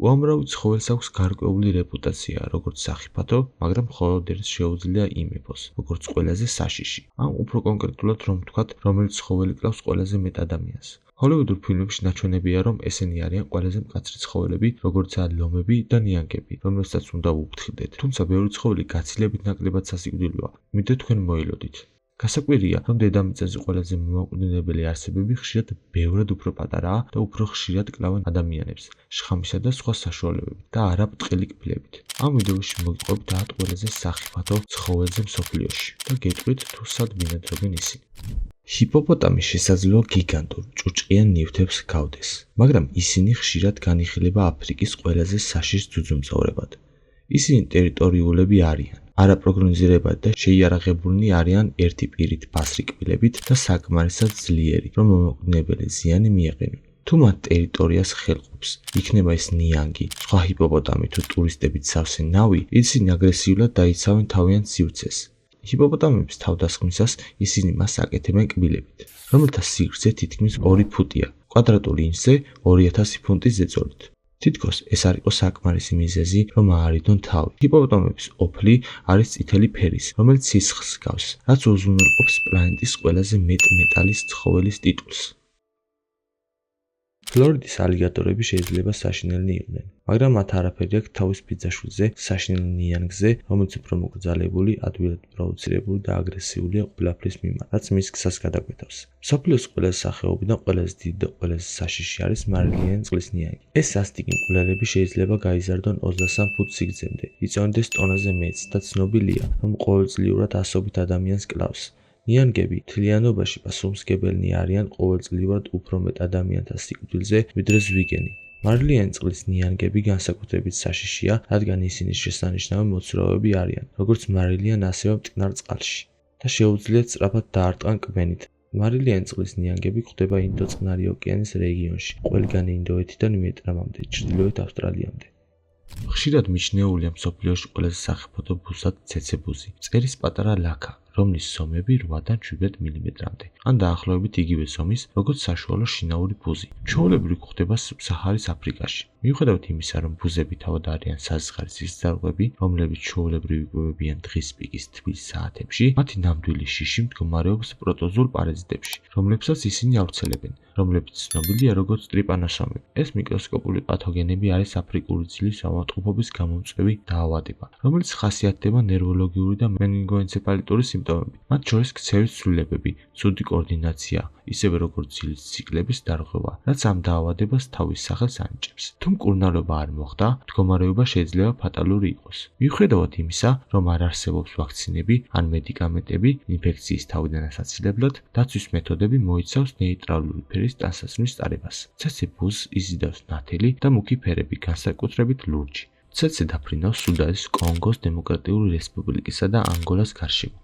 უამრავ ცხოველს აქვს გარკვეული რეპუტაცია, როგორც სახიფათო, მაგრამ მხოლოდ ერთს შეუძლია იმეფოს, როგორც ყველაზე საშიში. ან უფრო კონკრეტულად რომ ვთქვათ, რომელიც ცხოველი კლავს ყველაზე მეტ ადამიანს. ჰოლივუდურ ფილმებში ნაჩვენებია, რომ ესენი არიან ყველაზე მკაცრი ცხოველები, როგორიცაა ლომები და ნიანგები, რომელსაც უნდა ვუფრთხილდეთ. თუმცა ბევრი ცხოველი გაცილებით ნაკლებად სასიკვდილოა. მიდე თქვენ მოილოდით. გასაკვირია, რომ დედამიწაზე ყველაზე მომაკვდინებელი არსებები ხშირად ბევრად უფრო პატარაა და უფრო ხშირად კლავენ ადამიანებს, შხამისა და სხვა საშუალებებით და არა ბრტყელი კბილებით. ამ ვიდეოში მოგიყვებით 10 ყველაზე სახიფათო ცხოველზე მსოფლიოში და გეტყვით თუ სად ბინადრობენ ისინი. ჰიპოპოტამი შესაძლოა გიგანტურ, ჭურჭყიან ნივთებს ჰგავდეს, მაგრამ ისინი ხშირად განიხილება აფრიკის ყველაზე საშიშ ძუძუმწოვრებად. ისინი ტერიტორიულები არიან. არაპროგნოზირებადი და შეიარაღებულნი არიან ერთი პირით ბასრი კბილებით და საკმარისად ძლიერი, რომ მომაკვდინებელი ზიანი მიეყენონ. თუ მათ ტერიტორიას ხელყოფს, იქნება ეს ნიანგი, სხვა ჰიპოპოტამი თუ ტურისტებით სავსე ნავი, ისინი აგრესიულად დაიცავენ თავიანთ სივრცეს. ჰიპოპოტამების თავდასხმისას ისინი მას აკეთებენ კბილებით, რომელთა სიგრძე თითქმის 2 ფუტია, კვადრატული ინჩზე 2000 ფუნტის ზეწოლით. თითქოს ეს არ იყო საკმარისი მიზეზი, რომ აარიდონ თავი. ჰიპოპოტამების ოფლი არის წითელი ფერის, რომელიც სისხლს ჰგავს, რაც უზრუნველყოფს პლანეტის ყველაზე მეტ მეტალის ცხოველის ტიტულს. ფლორიდის ალიგატორები შეიძლება საშინელნი იყვნენ, მაგრამ მათ არაფერი აქვს თავის ბიძაშვილზე, საშინელ ნიანგზე, რომელიც უფრო მოკრძალებული, ადვილად პროვოცირებული და აგრესიულია ყველაფრის მიმართ, რაც მის გზას გადაკვეთავს. მსოფლიოს ყველაზე სახეობიდან ყველაზე დიდი და ყველაზე საშიში არის მარილიანი წყლის ნიანგი. ეს სასტიკი მკვლელები შეიძლება გაიზარდონ 23 ფუტ სიგრძემდე, იწონდეს ტონაზე მეტს და ცნობილია, რომ ყოველწლიურად ასობით ადამიანს კლავს. ნიანგები მთლიანობაში პასუხისმგებელნი არიან ყოველწლიურად უფრო მეტ ადამიანთა სიკვდილზე, ვიდრე ზვიგენი. მარილიანი წყლის ნიანგები განსაკუთრებით საშიშია, რადგან ისინი შესანიშნავი მოცურავეები არიან, როგორც მარილიან, ასევე მტკნარ წყალში და შეუძლიათ სწრაფად დაარტყან კბენით. მარილიანი წყლის ნიანგები გვხვდება ინდო-წყნარი ოკეანის რეგიონში, ყველგან ინდოეთიდან ვიეტნამამდე, ჩრდილოეთ ავსტრალიამდე. ხშირად მიჩნეულია მსოფლიოში ყველაზე სახიფათო ბუზად ცეცებუზი, მწერის პატარა ლაქა, რომლის ზომები 8-დან 17 მმ-მდე, ან დაახლოებით იგივე ზომის, როგორც საშუალო შინაური ბუზი. ჩვეულებრივ გვხვდება სუბსაჰარის აფრიკაში. მიუხედავად იმისა, რომ ბუზები თავად არიან საზღარის ისწავლები, რომლებიც ჩვეულებრივ იკვებებიან დღის პიკის თბილ საათებში, მათი ნამდვილი შიში მდგომარეობს პროტოზულ პარაზიტებში, რომლებსაც ისინი ავრცელებენ, რომლებიც ცნობილია როგორც ტრიპანოსომები. ეს მიკროსკოპული პათოგენები არის აფრიკული ძილის ავადმყოფობის გამომწვევი დაავადება, რომელიც ხასიათდება ნერვოლოგიური და მენინგოენცეფალიტური სიმპტომებით, მათ შორის ქცევის ცვლილებები, ცუდი კოორდინაცია, ისევე როგორც ძილის ციკლების დარღვევა, რაც ამ დაავადებას თავის სახელს ანიჭებს. თუ მკურნალობა არ მოხდა, მდგომარეობა შეიძლება ფატალური იყოს. მიუხედავად იმისა, რომ არ არსებობს ვაქცინები ან მედიკამენტები ინფექციის თავიდან ასაცილებლად, დაცვის მეთოდები მოიცავს ნეიტრალური ფერის ტანსაცმლის ტარებას. ცეცე ბუზს იზიდავს ნათელი და მუქი ფერები, განსაკუთრებით ლურჯი. ცეცე დაფრინავს სუდანის, კონგოს დემოკრატიული რესპუბლიკისა და ანგოლას გარშემო.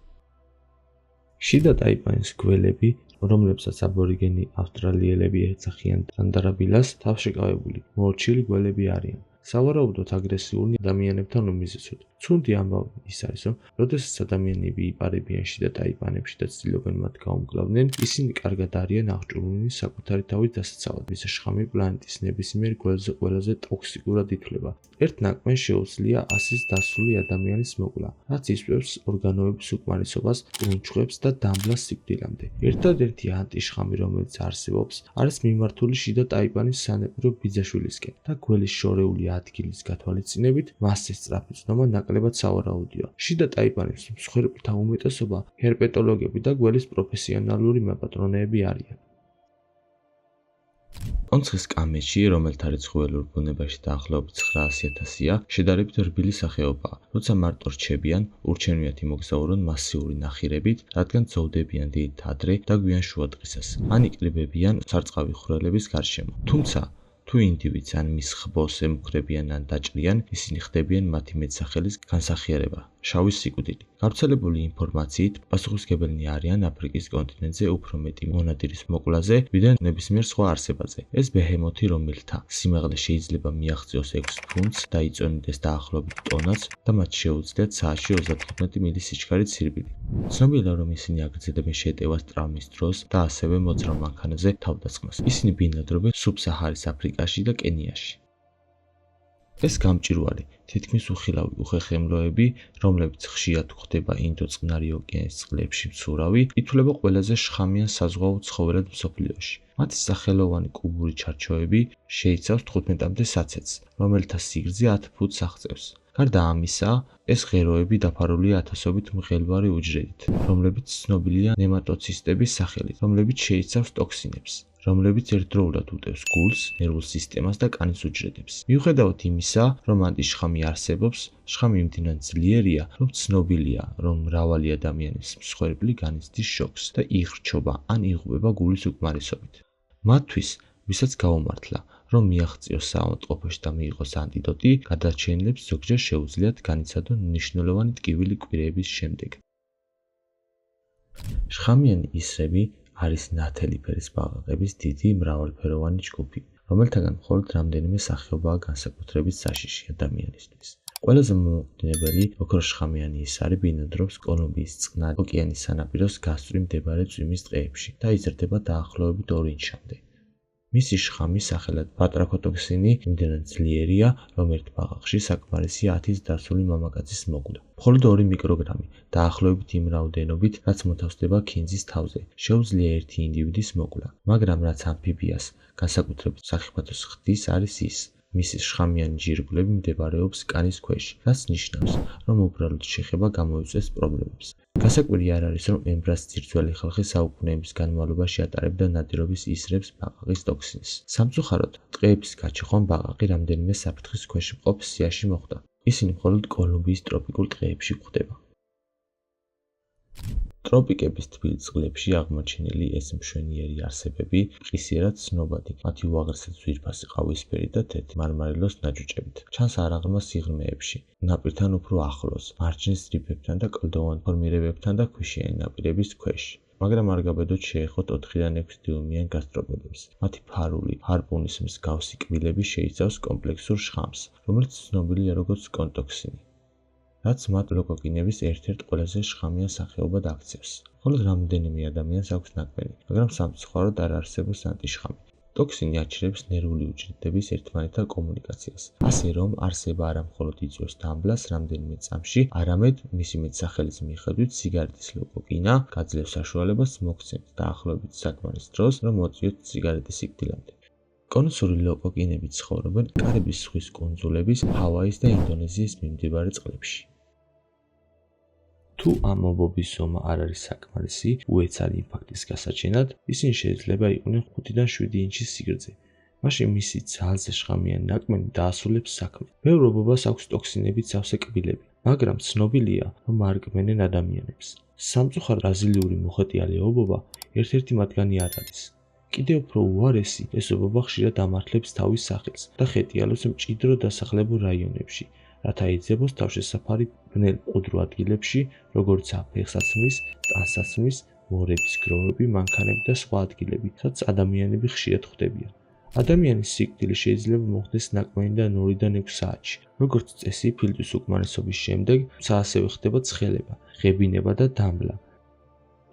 შიდა ტაიპანის გველები, რომლებსაც აბორიგენი ავსტრალიელები ეძახიან ტანდარაბილას, თავშეკავებული, მორჩილი გველები არიან. სავარაუდოდ აგრესიული ადამიანებთან უმიზესოდ. ცუდი ამბავი ის არის, რომ როდესაც ადამიანები იპარებიან შიდა ტაიპანებში და ცდილობენ მათ გაუმკლავდნენ, ისინი კარგად არიან აღჭურვილნი საკუთარი თავის დასაცავად. მის შხამი პლანეტის ნებისმიერ გველზე ყველაზე ტოქსიკურად ითვლება. ერთ ნაკვენს შეუძლია 100-ს დასული ადამიანის მოკლა, რაც იწვევს ორგანოების უკმარისობას, კრუნჩხვებს და დამბლას სიკვდილამდე. ერთადერთი ანტიშხამი, რომელიც არსებობს, არის მიმართული შიდა ტაიპანის სანაპირო ბიძაშვილისკენ და გველის შორეული ადგილის გათვალისწინებით მასზე სწრაფი ცნობა ნაკლებად სავარაუდოა. შიდა ტაიპანის მსხვერპლთა უმეტესობა ჰერპეტოლოგები და გველის პროფესიონალური მეპატრონეები არიან. კონცხის კამეჩი, რომელთა რიცხვი ველურ ბუნებაში დაახლოებით 900.000-ია, შედარებით რბილი სახეობაა. როცა მარტო რჩებიან, ურჩევნიათ იმოგზაურონ მასიური ნახირებით, რადგან ძოვდებიან დიდ ადრე და გვიან შუა დღისას, ან იკრიბებიან სარწყავი ხვრელების გარშემო. თუმცა თუ ინდივიდს ან მის ხბოს ემუქრებიან ან დაჭრიან, ისინი ხდებიან მათი მეტსახელის განსახიერება, შავი სიკვდილი. გავრცელებული ინფორმაციით, პასუხისმგებელნი არიან აფრიკის კონტინენტზე უფრო მეტი მონადირის მოკვლაზე, ვიდრე ნებისმიერ სხვა არსებაზე. ეს ბეჰემოთი, რომელთა სიმაღლე შეიძლება მიაღწიოს 6 ფუნტს და იწონიდეს დაახლოებით ტონას და მათ შეუძლიათ საათში 35 მილი სიჩქარით სირბილი. ცნობილია, რომ ისინი აგრძელებენ შეტევას ტრავმის დროს და ასევე მოძრავ მანქანაზე თავდასხმას. ისინი ბინადრობენ სუბსაჰარის აფრიკაში და კენიაში. ეს გამჭვირვალე, თითქმის უხილავი უხერხემლოები, რომლებიც ხშირად გვხვდება ინდო-წყნარი ოკეანის წყლებში მცურავი, ითვლება ყველაზე შხამიან საზღვაო ცხოველად მსოფლიოში. მათი სახელოვანი კუბური ჩარჩოები შეიცავს 15-მდე საცეცს, რომელთა სიგრძე 10 ფუტს აღწევს. გარდა ამისა, ეს ღეროები დაფარულია ათასობით მღელვარე უჯრედით, რომლებიც ცნობილია ნემატოცისტების სახელით, რომლებიც შეიცავს ტოქსინებს, რომლებიც ერთდროულად უტევს გულს, ნერვულ სისტემას და კანის უჯრედებს. მიუხედავად იმისა, რომ ანტიშხამი არსებობს, შხამი იმდენად ძლიერია, რომ ცნობილია, რომ მრავალი ადამიანის მსხვერპლი განიცდის შოკს და იხრჩობა ან იღუპება გულის უკმარისობით. მათთვის, ვისაც გაუმართლა, რომ მიაღწიოს საავადმყოფოში და მიიღოს ანტიდოტი, გადარჩენილებს ზოგჯერ შეუძლიათ განიცადონ მნიშვნელოვანი ტკივილი კვირეების შემდეგ. შხამიანი ისრები არის ნათელი ფერის ბაყაყების დიდი მრავალფეროვანი ჯგუფი, რომელთაგან მხოლოდ რამდენიმე სახეობაა განსაკუთრებით საშიში ადამიანისთვის. ყველაზე მომაკვდინებელი ოქროშხამიანი ისარი ბინადრობს კოლუმბიის წყნარი ოკეანის სანაპიროს გასწვრივ მდებარე წვიმის ტყეებში და იზრდება დაახლოებით 2 ინჩამდე. მისი შხამი სახელად ბატრაქოტოქსინი იმდენად ძლიერია, რომ ერთ ბაყაყში საკმარისია 10-ის დასული მამაკაცის მოკვლა. მხოლოდ 2 მიკროგრამი, დაახლოებით იმ რაოდენობით, რაც მოთავსდება ქინძის თავზე, შეუძლია ერთი ინდივიდის მოკვლა. მაგრამ რაც ამფიბიას განსაკუთრებით სახიფათოს ხდის, არის ის, მისი შხამიანი ჯირკვლები მდებარეობს კანის ქვეშ, რაც ნიშნავს, რომ უბრალოდ შეხება გამოიწვევს პრობლემებს. გასაკვირი არ არის, რომ ემბრას ძირძველი ხალხი საუკუნეების განმავლობაში ატარებდა ნადირობის ისრებს ბაყაყის ტოქსინს. სამწუხაროდ, ტყეების გაჩეხვა ბაყაყი რამდენიმე საფრთხის ქვეშ მყოფ სიაში მოხვდა. ისინი მხოლოდ კოლუმბიის ტროპიკულ ტყეებში გვხვდება. ტროპიკების თბილ წყლებში აღმოჩენილი ეს მშვენიერი არსებები მყისიერად ცნობადი, მათი უაღრესად ძვირფასი ყავისფერი და თეთრი მარმარილოს ნაჭუჭებით. ჩანს არაღრმა სიღრმეებში, ნაპირთან უფრო ახლოს, მარჯნის რიფებთან და კლდოვან ფორმირებებთან და ქვიშიანი ნაპირების ქვეშ. მაგრამ არ გაბედოთ შეეხოთ 4-დან 6 დიუმიან გასტროპოდებს. მათი ფარული, ჰარპუნის მსგავსი კბილები შეიცავს კომპლექსურ შხამს, რომელიც ცნობილია როგორც კონტოქსინი, რაც მათ ლოკოკინების ერთ-ერთ ყველაზე შხამიან სახეობად აქცევს. მხოლოდ რამდენიმე ადამიანს აქვს ნაკბენი, მაგრამ სამწუხაროდ არ არსებობს ანტიშხამი. ტოქსინი აჩრებს ნერვული უჯრედების ერთმანეთთან კომუნიკაციას, ასე რომ არსება არა მხოლოდ იწვევს დამბლას რამდენიმე წამში, არამედ მისი მეტსახელის მიხედვით სიგარეტის ლოკოკინა გაძლევს საშუალებას მოგცემთ დაახლოებით საკმარის დროს, რომ მოწიოთ სიგარეტის სიკვდილამდე. კონუსური ლოკოკინები ცხოვრობენ კარიბის ზღვის კუნძულების, ჰავაის და ინდონეზიის მიმდებარე წყლებში. თუ ამ ობობის ზომა არ არის საკმარისი უეცარი იმპაქტის გასაჩენად, ისინი შეიძლება იყვნენ 5-დან 7 ინჩის სიგრძე. მაშინ მისი ძალზე შხამიანი ნაკმენი დაასრულებს საქმეს. ბევრ ობობას აქვს ტოქსინებით სავსე კბილები, მაგრამ ცნობილია, რომ არ კმენენ ადამიანებს. სამწუხაროდ ბრაზილიური მოხეტიალე ობობა ერთ-ერთი მათგანი არ არის. კიდევ უფრო უარესი, ეს ობობა ხშირად ამართლებს თავის სახელს და ხეტიალობს მჭიდრო დასახლებულ რაიონებში, რათა ეძებოს თავშესაფარი ბნელ მყუდრო ადგილებში, როგორიცაა ფეხსაცმლის, ტანსაცმლის, მორების გროვები, მანქანები და სხვა ადგილები, სადაც ადამიანები ხშირად ხვდებიან. ადამიანის სიკვდილი შეიძლება მოხდეს ნაკმენიდან 2-დან 6 საათში. როგორც წესი, ფილტვის უკმარისობის შემდეგ, ასევე ხდება ცხელება, ღებინება და დამბლა.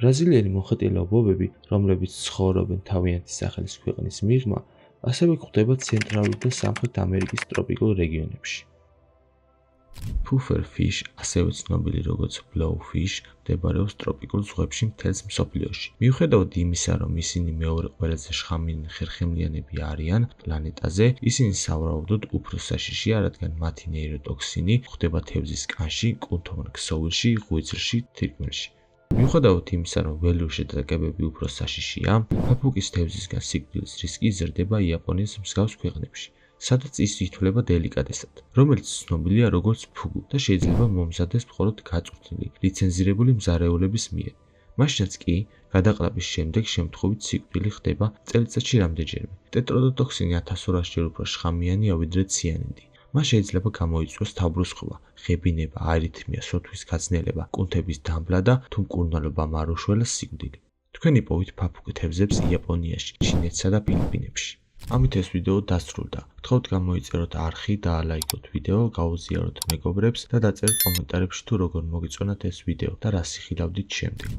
ბრაზილიელი მოხეტიალე ობობები, რომლებიც ცხოვრობენ თავიანთი სახელის ქვეყნის მიღმა, ასევე გვხვდება ცენტრალურ და სამხრეთ ამერიკის ტროპიკულ რეგიონებში. Pufferfish, ასევე ცნობილი როგორც blowfish, მდებარეობს ტროპიკულ ზღვებში მთელს მსოფლიოში. მიუხედავად იმისა, რომ ისინი მეორე ყველაზე შხამიანი ხერხემლიანები არიან პლანეტაზე, ისინი სავარაუდოდ უფრო საშიშია, რადგან მათი ნეიროტოქსინი გვხვდება თევზის კანში, კუნთოვან ქსოვილში, ღვიძლში, თირკმელში. მიუხედავად იმისა, რომ ველური შეტაკებები უფრო საშიშია, ფაფუკის თევზისგან სიკვდილის რისკი იზრდება იაპონიის მსგავს ქვეყნებში, სადაც ის ითვლება დელიკატესად, რომელიც ცნობილია როგორც ფუგუ და შეიძლება მომზადდეს მხოლოდ გაწვრთნილი, ლიცენზირებული მზარეულების მიერ. მაშინაც კი, გადაყრობის შემდეგ შემთხვევით სიკვდილი ხდება წელიწადში რამდენჯერმე. ტეტროდოტოქსინი 1200-ჯერ უფრო შხამიანია ვიდრე ციანიდი. მას შეიძლება გამოიწვიოს თავბრუსხვევა, ღებინება, არითმია, სოთვის გაძნელება, კუნთების დამბლა და თუ მკურნალობა არ უშველას სიკვდილი. თქვენ იპოვით ფაფუკ თევზებს იაპონიაში, ჩინეთსა და ფილიპინებში. ამით ეს ვიდეო დასრულდა. გთხოვთ გამოიწეროთ არხი, დაალაიქოთ ვიდეო, გაუზიაროთ მეგობრებს და დაწერთ კომენტარებში თუ როგორ მოგიწონათ ეს ვიდეო და რას იხილავდით შემდეგ.